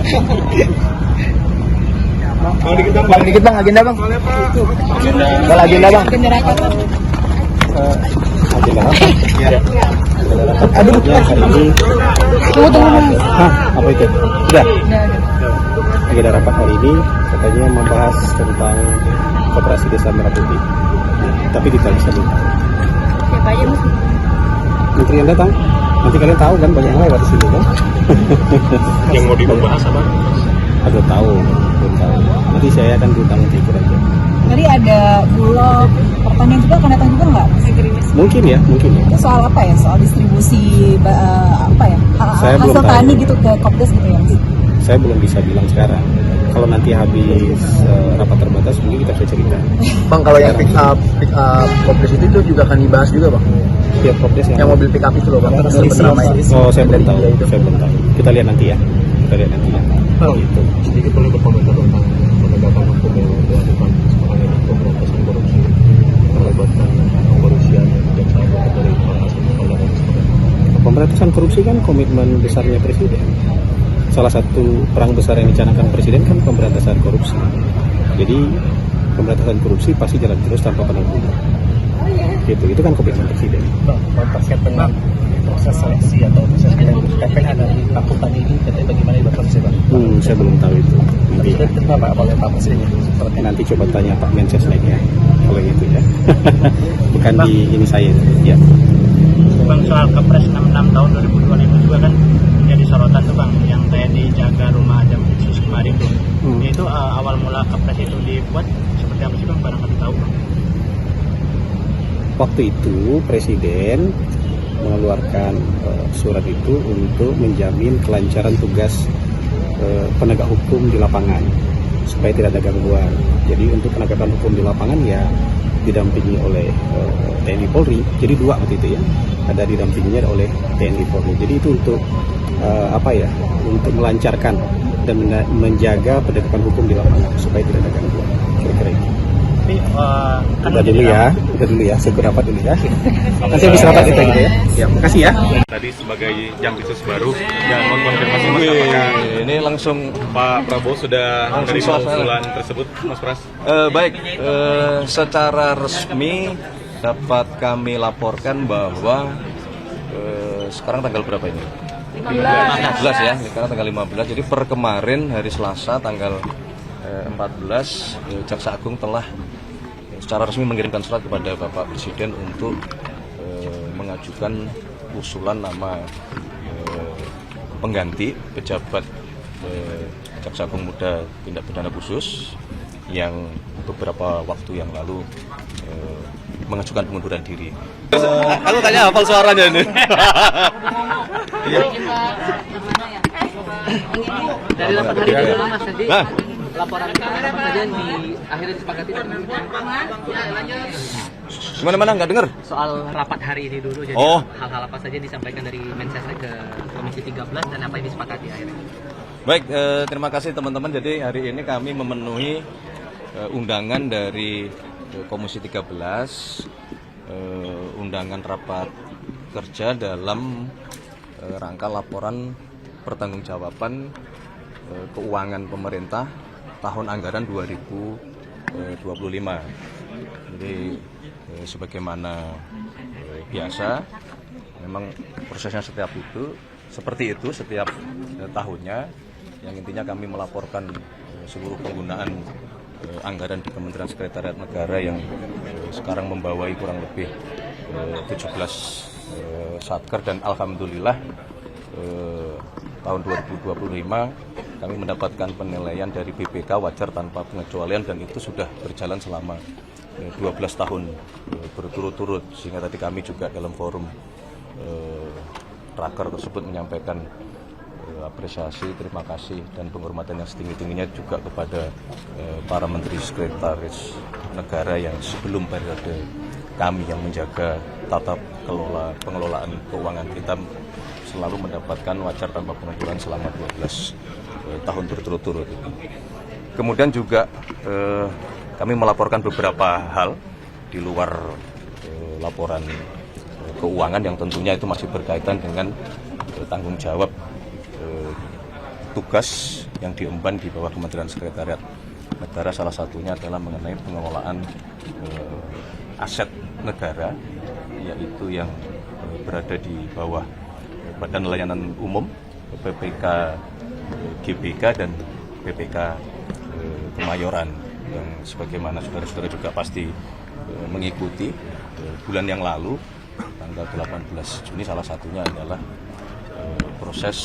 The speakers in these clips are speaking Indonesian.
Bang, dikit bang, agenda bang. Kalau agenda bang. Agenda rapat. Agenda rapat. Iya. Aduh, hari ini. Tunggu. Apa itu? Udah. Agenda rapat hari ini katanya membahas tentang Koperasi Desa Merah Putih. Tapi kita bisa dulu. Siapa aja mas? Menteri yang datang. Nanti kalian tahu kan banyak yang lewat di sini kan. Yang mau dibahas apa? Belum tahu. Nanti saya akan diundang nanti aja. Tadi ada Bulog, pertanian juga akan datang juga nggak? Mungkin ya. Itu soal apa ya? Soal distribusi apa ya? Hasil tani gitu ke Kopdes gitu ya? Saya belum bisa bilang sekarang. Kalau nanti habis rapat terbatas mungkin kita bisa cerita. Bang, kalau yang pick up Kopdes itu juga akan dibahas juga bang. Setiap Kopdes Yang mobil pick up itu loh bang. Oh, saya belum tahu. Kita lihat nanti ya. Itu sedikit boleh berkomentar tentang penegakan hukum yang dilakukan sekarang ini, pemberantasan korupsi, melibatkan kepolisian dan kejaksaan dari hasil pengawasan. Pemberantasan korupsi kan komitmen besarnya Presiden. Salah satu perang besar yang dicanangkan Presiden kan pemberantasan korupsi. Jadi pemberantasan korupsi pasti jalan terus tanpa penangguhan. Itu kan komitmen Presiden. Bang, terkait dengan proses seleksi atau proses PPH dari fakultas ini, katanya bagaimana dilakukan bang? Saya belum tahu itu. Nanti Sudah diterima pak oleh Pak Presiden. nanti coba tanya Pak Mensesnek ya, kalau gitu ya. Bukan di ini saya. Ya. Bang, soal Kepres 66 tahun 2025 juga kan jadi sorotan tuh bang, yang TNI jaga rumah jam khusus kemarin tuh. Itu awal mula Kepres itu dibuat seperti apa sih bang, barangkali tahu bang? Waktu itu Presiden mengeluarkan surat itu untuk menjamin kelancaran tugas penegak hukum di lapangan supaya tidak ada gangguan. Jadi untuk penegakan hukum di lapangan ya didampingi oleh TNI Polri. Jadi dua waktu itu ya, ada didampinginya oleh TNI Polri. Jadi itu untuk untuk melancarkan dan menjaga penegakan hukum di lapangan supaya tidak ada gangguan. Kira-kira itu. Udah dulu ya, segera rapat dulu ya. Nanti habis rapat kita gitu ya. Ya, makasih ya. Tadi sebagai Jampisus baru yang mengkonfirmasi Mas, apakah ini langsung Pak Prabowo sudah menerima usulan tersebut, Mas Pras? Baik, secara resmi dapat kami laporkan bahwa sekarang tanggal berapa ini? 15 ya, sekarang tanggal 15. Jadi per kemarin hari Selasa tanggal 14 Jaksa Agung telah secara resmi mengirimkan surat kepada Bapak Presiden untuk mengajukan usulan nama pengganti pejabat Jaksa Agung Muda Tindak Pidana Khusus yang beberapa waktu yang lalu mengajukan pengunduran diri. Aku tanya hafal suaranya ini. Dari 8 hari ke depan Mas tadi laporan apa saja yang akhirnya disepakati dan Gimana nggak dengar? soal rapat hari ini dulu, jadi hal-hal apa saja disampaikan dari Mensesnek ke Komisi 13 dan apa yang disepakati akhirnya? Baik, terima kasih teman-teman. Jadi hari ini kami memenuhi undangan dari Komisi 13, undangan rapat kerja dalam rangka laporan pertanggungjawaban keuangan pemerintah tahun anggaran 2025. Jadi sebagaimana biasa, memang prosesnya seperti itu setiap tahunnya. Yang intinya kami melaporkan seluruh penggunaan anggaran di Kementerian Sekretariat Negara yang sekarang membawai kurang lebih 17 satker, dan alhamdulillah tahun 2025 kami mendapatkan penilaian dari BPK wajar tanpa pengecualian, dan itu sudah berjalan selama 12 tahun berturut-turut, sehingga tadi kami juga dalam forum raker tersebut menyampaikan apresiasi, terima kasih dan penghormatan yang setinggi-tingginya juga kepada para menteri sekretaris negara yang sebelum periode kami yang menjaga tata kelola pengelolaan keuangan kita selalu mendapatkan wajar tanpa pengecualian selama 12 tahun berturut-turut. Kemudian juga kami melaporkan beberapa hal di luar laporan keuangan yang tentunya itu masih berkaitan dengan tanggung jawab tugas yang diemban di bawah Kementerian Sekretariat Negara, salah satunya adalah mengenai pengelolaan aset negara, yaitu yang berada di bawah Badan Layanan Umum, BPK GBK dan BPK Kemayoran, yang sebagaimana saudara-saudara juga pasti mengikuti bulan yang lalu tanggal 18 Juni salah satunya adalah proses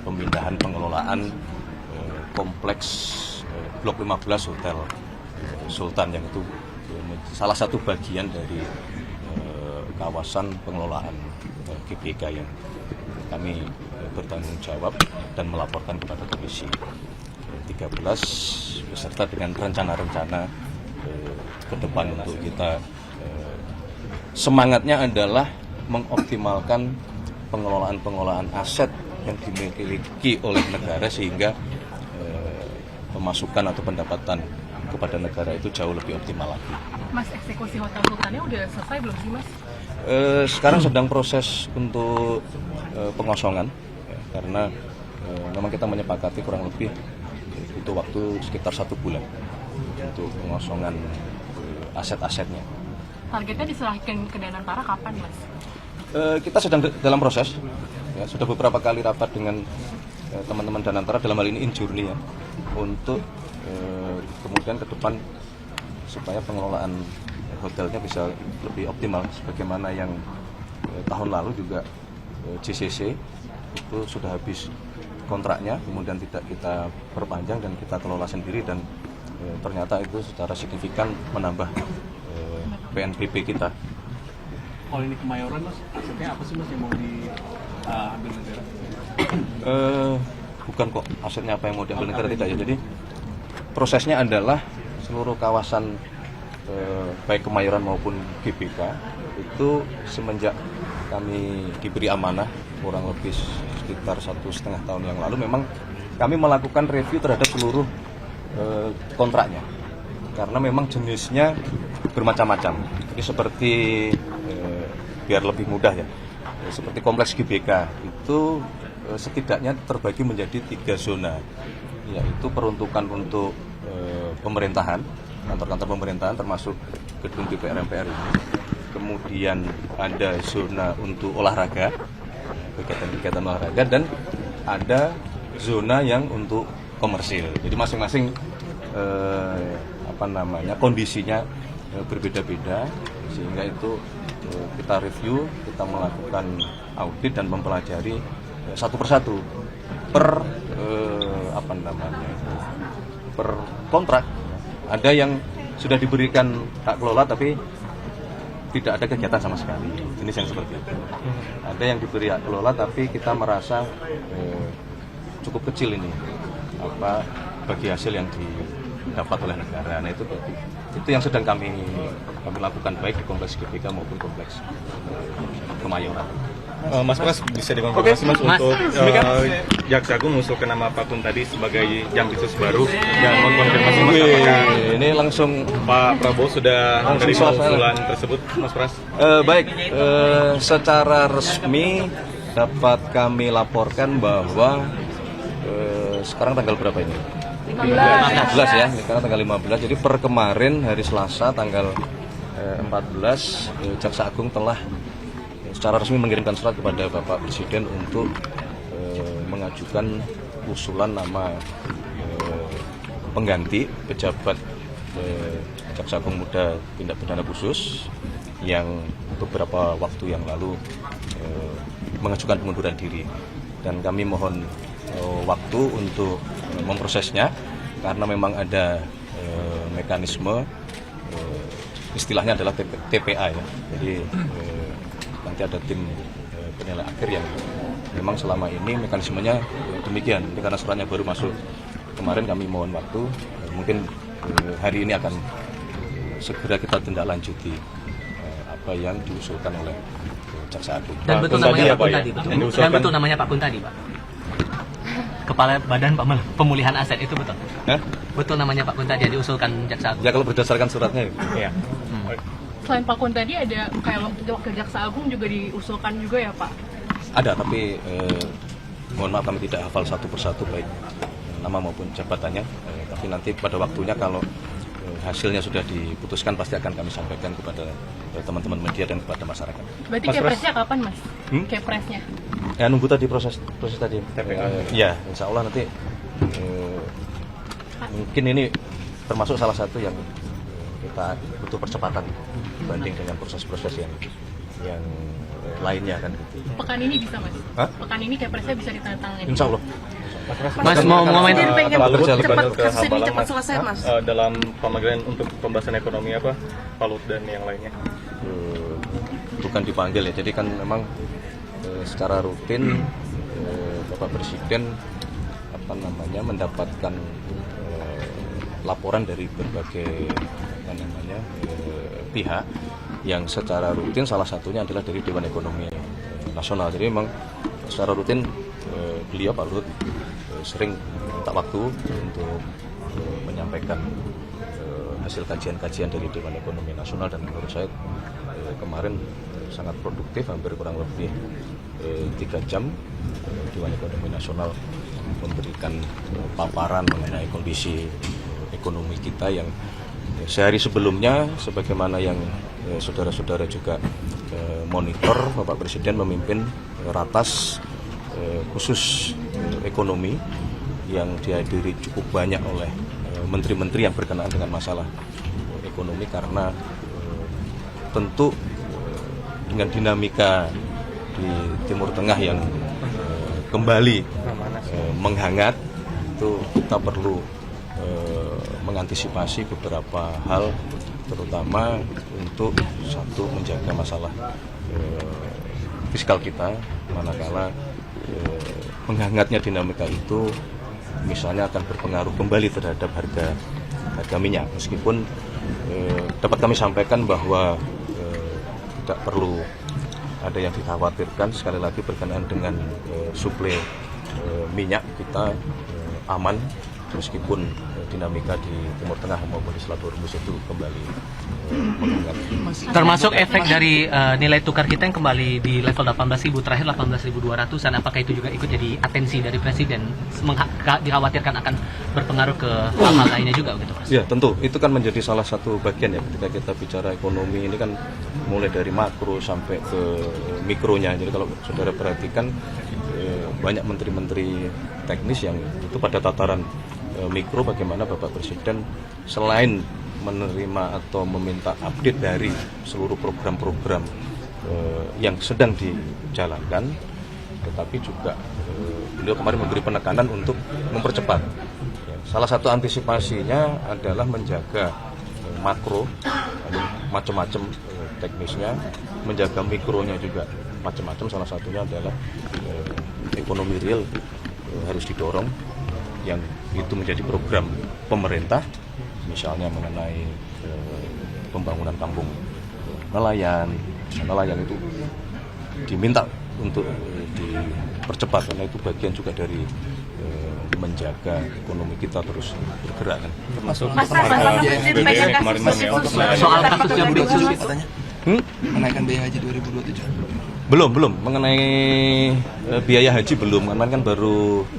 pemindahan pengelolaan kompleks Blok 15 Hotel Sultan, yang itu salah satu bagian dari kawasan pengelolaan GBK yang kami bertanggung jawab dan melaporkan kepada Komisi 13 beserta dengan rencana-rencana ke depan untuk kita. Semangatnya adalah mengoptimalkan pengelolaan aset yang dimiliki oleh negara sehingga pemasukan atau pendapatan kepada negara itu jauh lebih optimal lagi. Mas, eksekusi Hotel Sultannya udah selesai belum sih, Mas? Sekarang sedang proses untuk pengosongan, ya, karena memang kita menyepakati kurang lebih butuh waktu sekitar 1 bulan untuk pengosongan aset-asetnya. Targetnya diserahkan ke Danantara kapan, Mas? Kita sedang dalam proses, ya, sudah beberapa kali rapat dengan teman-teman Danantara, dalam hal ini Injurni, ya, untuk kemudian ke depan supaya pengelolaan hotelnya bisa lebih optimal sebagaimana yang tahun lalu juga JCC itu sudah habis kontraknya, kemudian tidak kita perpanjang dan kita kelola sendiri, dan ternyata itu secara signifikan menambah PNBP kita. Kalau ini Kemayoran, Mas, asetnya apa sih, Mas, yang mau diambil negara? Bukan kok asetnya apa yang mau diambil negara, tidak ya. Jadi prosesnya adalah seluruh kawasan baik Kemayoran maupun GBK itu semenjak kami diberi amanah kurang lebih sekitar 1,5 tahun yang lalu, memang kami melakukan review terhadap seluruh kontraknya karena memang jenisnya bermacam-macam. Jadi seperti biar lebih mudah ya, seperti kompleks GBK itu setidaknya terbagi menjadi 3 zona, yaitu peruntukan untuk pemerintahan, kantor-kantor pemerintahan termasuk gedung DPR MPR ini. Kemudian ada zona untuk olahraga, kegiatan-kegiatan olahraga, dan ada zona yang untuk komersil. Jadi masing-masing kondisinya berbeda-beda, sehingga itu kita review, kita melakukan audit dan mempelajari satu persatu per kontrak. Ada yang sudah diberikan hak kelola tapi tidak ada kegiatan sama sekali, jenis yang seperti itu. Ada yang diberi hak kelola tapi kita merasa cukup kecil ini bagi hasil yang didapat oleh negara. Nah, itu yang sedang kami lakukan baik di kompleks GBK maupun kompleks Kemayoran. Mas bisa dikonfirmasi Mas untuk Jaksa Agung mengusulkan nama Pak Kun tadi sebagai Jampisus baru, yang mengkonfirmasi Mas apakah ini langsung Pak Prabowo sudah menerima usulan tersebut, Mas Pras? Baik, secara resmi dapat kami laporkan bahwa sekarang tanggal berapa ini? 15 ya, sekarang tanggal 15. Jadi per kemarin hari Selasa tanggal 14 Jaksa Agung telah secara resmi mengirimkan surat kepada Bapak Presiden untuk mengajukan usulan nama pengganti pejabat Jaksa Agung Muda Tindak Pidana Khusus yang beberapa waktu yang lalu mengajukan pengunduran diri, dan kami mohon waktu untuk memprosesnya karena memang ada mekanisme istilahnya adalah TPA ya. Jadi nanti ada tim penilai akhir yang memang selama ini mekanismenya demikian. Ini karena suratnya baru masuk kemarin, kami mohon waktu, mungkin hari ini akan segera kita tindak lanjuti apa yang diusulkan oleh Jaksa Agung. Dan betul namanya Pak Kun tadi, dan betul namanya Pak Kun tadi, Pak. Kepala Badan Pemulihan Aset itu betul? Betul namanya Pak Kun tadi yang diusulkan Jaksa Agung? Ya kalau berdasarkan suratnya ya. Selain Pak Kun tadi ada kayak wakil Jaksa Agung juga diusulkan juga ya Pak? Ada, tapi mohon maaf kami tidak hafal satu persatu baik nama maupun jabatannya, tapi nanti pada waktunya kalau hasilnya sudah diputuskan pasti akan kami sampaikan kepada teman-teman media dan kepada masyarakat. Berarti Kepresnya kapan Mas? Kepresnya? Ya nunggu tadi proses tadi. Ya, insya Allah nanti mungkin ini termasuk salah satu yang kita butuh percepatan dibanding dengan proses-proses yang lainnya kan. Pekan ini bisa Mas? Pekan ini Kepresnya bisa ditandatangani? Insya Allah. Mas mau ngomongin cepat kasus ini cepat selesai Mas. Dalam pemanggilan untuk pembahasan ekonomi apa Pak Luhut dan yang lainnya? Bukan dipanggil ya, jadi kan memang secara rutin Bapak Presiden mendapatkan laporan dari berbagai pihak yang secara rutin, salah satunya adalah dari Dewan Ekonomi Nasional. Jadi memang secara rutin beliau Pak Luhut sering minta waktu untuk menyampaikan hasil kajian-kajian dari Dewan Ekonomi Nasional, dan menurut saya kemarin sangat produktif, hampir kurang lebih 3 jam Dewan Ekonomi Nasional memberikan paparan mengenai kondisi ekonomi kita yang sehari sebelumnya, sebagaimana yang saudara-saudara juga monitor, Bapak Presiden memimpin ratas khusus ekonomi yang dihadiri cukup banyak oleh menteri-menteri yang berkenaan dengan masalah ekonomi, karena tentu dengan dinamika di Timur Tengah yang kembali menghangat, itu kita perlu mengantisipasi beberapa hal, terutama untuk satu, menjaga masalah fiskal kita, manakala menghangatnya dinamika itu misalnya akan berpengaruh kembali terhadap harga minyak, meskipun dapat kami sampaikan bahwa tidak perlu ada yang dikhawatirkan. Sekali lagi berkenaan dengan suplai minyak kita aman, meskipun dinamika di Timur Tengah maupun di Selat Hormuz itu kembali menghangat. Termasuk efek dari nilai tukar kita yang kembali di level 18.000, terakhir 18.200-an, apakah itu juga ikut jadi atensi dari Presiden, dikhawatirkan akan berpengaruh ke hal lainnya juga begitu Mas? Ya tentu, itu kan menjadi salah satu bagian ya ketika kita bicara ekonomi ini kan, mulai dari makro sampai ke mikronya. Jadi kalau saudara perhatikan banyak menteri-menteri teknis yang itu pada tataran mikro, bagaimana Bapak Presiden selain menerima atau meminta update dari seluruh program-program yang sedang dijalankan, tetapi juga beliau kemarin memberi penekanan untuk mempercepat. Salah satu antisipasinya adalah menjaga makro, macam-macam teknisnya, menjaga mikronya juga macam-macam. Salah satunya adalah ekonomi real harus didorong, yang itu menjadi program pemerintah, misalnya mengenai pembangunan kampung nelayan itu diminta untuk dipercepat, karena itu bagian juga dari menjaga ekonomi kita terus bergerak kan. Termasuk Soal kasusnya Budi Susi katanya menaikkan biaya haji 2027. Belum mengenai biaya haji belum, karena kan baru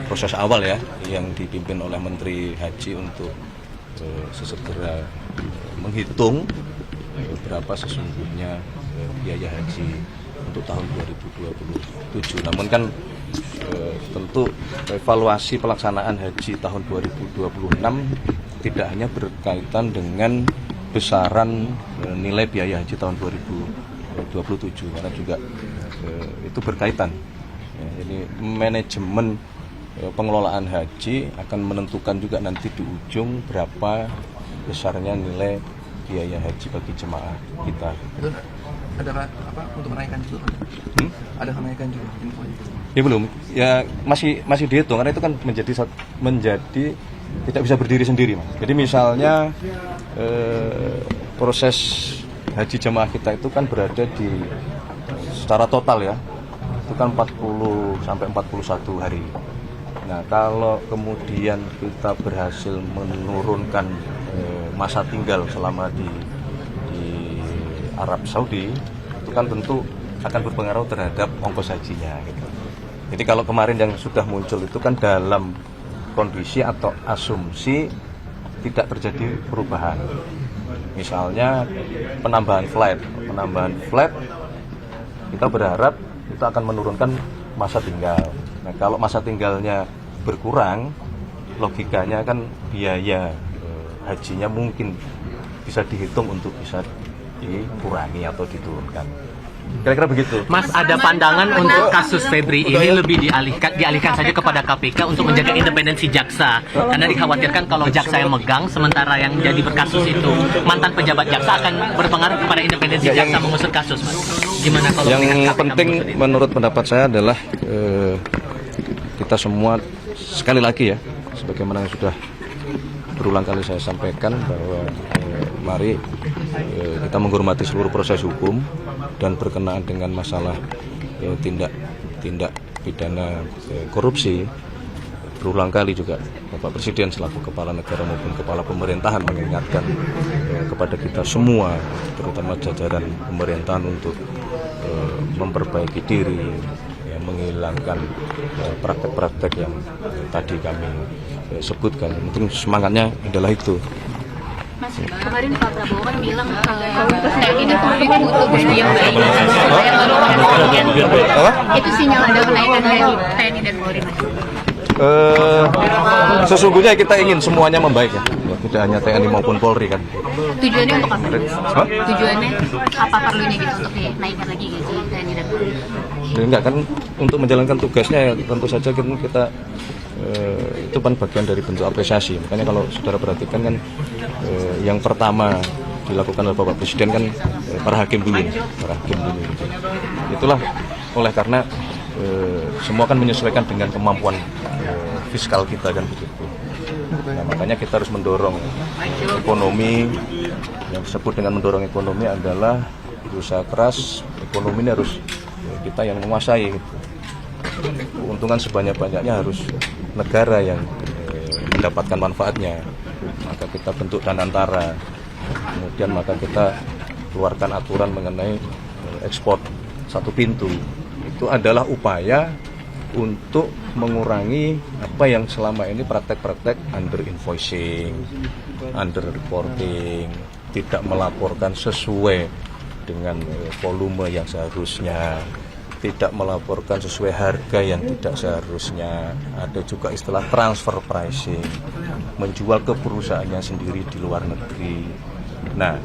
proses awal ya, yang dipimpin oleh Menteri Haji untuk sesegera menghitung berapa sesungguhnya biaya haji untuk tahun 2027. Namun kan tentu evaluasi pelaksanaan haji tahun 2026 tidak hanya berkaitan dengan besaran nilai biaya haji tahun 2027, karena juga itu berkaitan. Jadi manajemen pengelolaan haji akan menentukan juga nanti di ujung berapa besarnya nilai biaya haji bagi jemaah kita. Itu ada apa untuk menaikkan juga? Ada kenaikan juga infonya? Ya belum, ya masih dihitung, karena itu kan menjadi tidak bisa berdiri sendiri, Mas. Jadi misalnya proses haji jemaah kita itu kan berada di secara total ya, itu kan 40 sampai 41 hari. Nah, kalau kemudian kita berhasil menurunkan masa tinggal selama di Arab Saudi, itu kan tentu akan berpengaruh terhadap ongkos hajinya gitu. Jadi kalau kemarin yang sudah muncul itu kan dalam kondisi atau asumsi tidak terjadi perubahan. Misalnya penambahan flight kita berharap itu akan menurunkan masa tinggal. Nah, kalau masa tinggalnya berkurang, logikanya kan biaya hajinya mungkin bisa dihitung untuk bisa dikurangi atau diturunkan. Kira-kira begitu. Mas, ada pandangan untuk kasus Febri ini lebih dialihkan saja kepada KPK untuk menjaga independensi jaksa, karena dikhawatirkan kalau jaksa yang megang, sementara yang jadi berkasus itu mantan pejabat jaksa, akan berpengaruh kepada independensi jaksa mengusut kasus, Mas. Gimana kalau yang penting menurut pendapat saya adalah kita semua sekali lagi ya, sebagaimana yang sudah berulang kali saya sampaikan bahwa mari kita menghormati seluruh proses hukum dan berkenaan dengan masalah tindak pidana korupsi. Berulang kali juga Bapak Presiden selaku kepala negara maupun kepala pemerintahan mengingatkan kepada kita semua, terutama jajaran pemerintahan, untuk memperbaiki diri, ya, menghilangkan praktek-praktek yang tadi kami sebutkan. Mungkin semangatnya adalah itu. Mas, kemarin Pak Prabowo kan bilang TNI dan Polri butuh biaya baik. Itu sinyal ada kenaikan dari TNI dan Polri, Mas. Sesungguhnya kita ingin semuanya membaik ya, tidak hanya TNI maupun Polri kan. Tujuannya untuk apa? Tujuannya apa perlunya gitu untuk dinaikkan lagi gaji TNI dan Polri? Enggak kan, untuk menjalankan tugasnya ya tentu saja kita itu kan bagian dari bentuk apresiasi. Makanya kalau saudara perhatikan kan yang pertama dilakukan oleh Bapak Presiden kan para hakim dulu. Itulah oleh karena semua kan menyesuaikan dengan kemampuan fiskal kita kan begitu. Nah, makanya kita harus mendorong ekonomi. Yang disebut dengan mendorong ekonomi adalah berusaha keras. Ekonomi ini harus kita yang menguasai gitu. Keuntungan sebanyak-banyaknya harus negara yang mendapatkan manfaatnya. Maka kita bentuk danantara, kemudian maka kita keluarkan aturan mengenai ekspor satu pintu. Itu adalah upaya untuk mengurangi apa yang selama ini praktek-praktek under invoicing, under reporting, tidak melaporkan sesuai dengan volume yang seharusnya, tidak melaporkan sesuai harga yang tidak seharusnya. Ada juga istilah transfer pricing, menjual ke perusahaannya sendiri di luar negeri. Nah,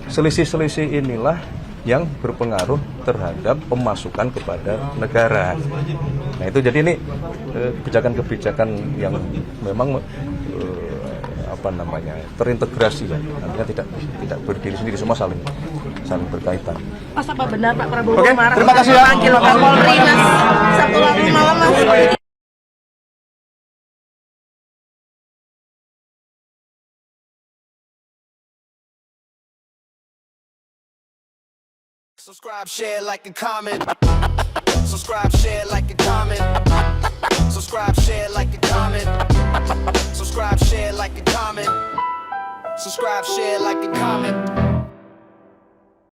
selisih-selisih inilah yang berpengaruh terhadap pemasukan kepada negara. Nah itu jadi ini kebijakan-kebijakan yang memang terintegrasi ya, artinya tidak berdiri sendiri, semua saling berkaitan. Mas, apa benar Pak Prabowo Oke, terima kasih ya. Panggil Kapolri, Mas, Sabtu lalu malam, Mas. Subscribe, share, like, and comment. Subscribe, share, like, and comment. Subscribe, share, like, and comment. Subscribe, share, like, and comment. Subscribe, share, like, and comment.